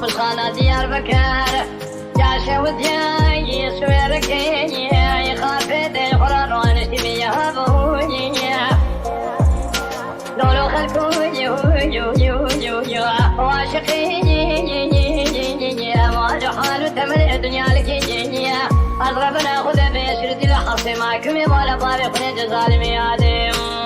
بالخانة ديار بكار جاشة ودياي سويركي خافت القرار ونشتمي يا ابوي لولو خلكو يو يو يو يو يو واشقي ما جحال تمر الدنيا لكي اضربنا خذ بيشرد الحص معكم ولا طارق نجز ظالمي ادم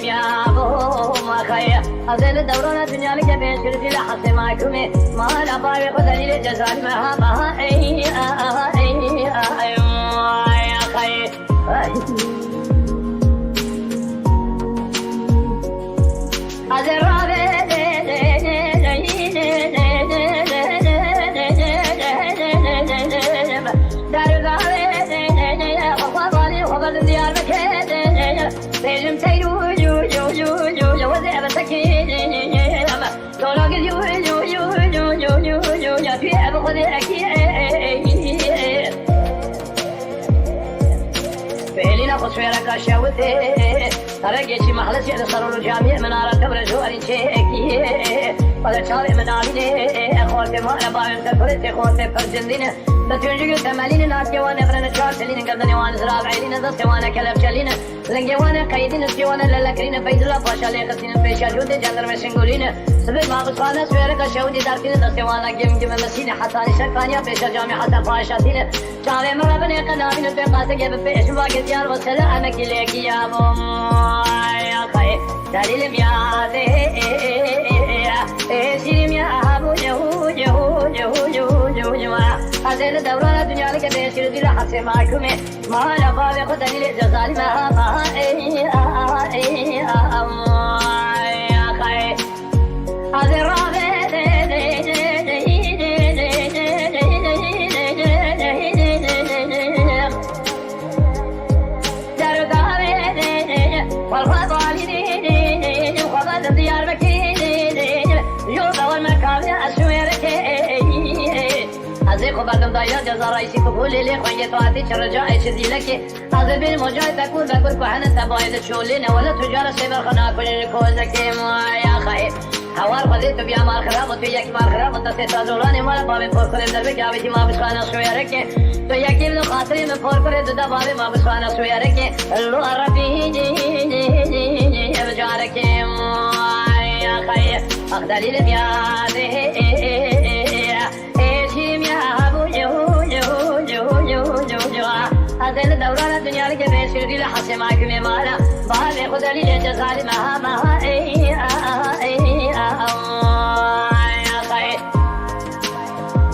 يا خير أزل دورنا الدنيا لك بين شرتي لحظة معكم ما لا بارق دليل الجزال ما ما أي يا خير أزل رابع فعلنا خسرك شوته رجعي محلس يد صاروا الجامع منارة تبرز وارين شيكي ولا شارع من عامله خوات ما أبغى تفرت خوات فرزندين بتوجه تمالين ناس جوانا فرنا شار سلين قدنا وان زراب عيلين دست وانا كلب شلين لنجوانا قيدين سجوانا للكرين فيد الله باشا لقتين فيشا جود جندر مسنجولين سبب ما بسوانا سويرك شودي دارتين دست وانا جم مسين حتى شكانيا فيشا جامع حتى فاشاتين شارع مرابنا قنابين بقاسة جب فيش واقد يار وسلا أنا كليك يا بوم يا خي دليل مياده سيرم يا أبو يهو يهو يهو يهو يهو أزل دورنا الدنيا لك بيشير دي لحظة معكم ما لا بابق دليل الجزال ما يا خي أزل رابع بعدم داير جزا رئيسي قبول لي خوية تواتي شرجاء شذي لك هذا بالمجاهد تكون بكل كحنة تبايد تشولين ولا تجارة سيبر خنا كل كوزك يا خير هوار خذيت بيا مال خراب وتياك مال خراب وتسيت زولاني مال بابي فور كريم دربك عبيتي ما بسخانا سويرك تياك من خاطري من فور كريم دا بابي ما بسخانا سويرك اللو عرفي بجارك يا خير أخدالي لبياده أزل دوران الدنيا لك بيشير دي لحظة معكم مالا بابي خذ لي جزالي ما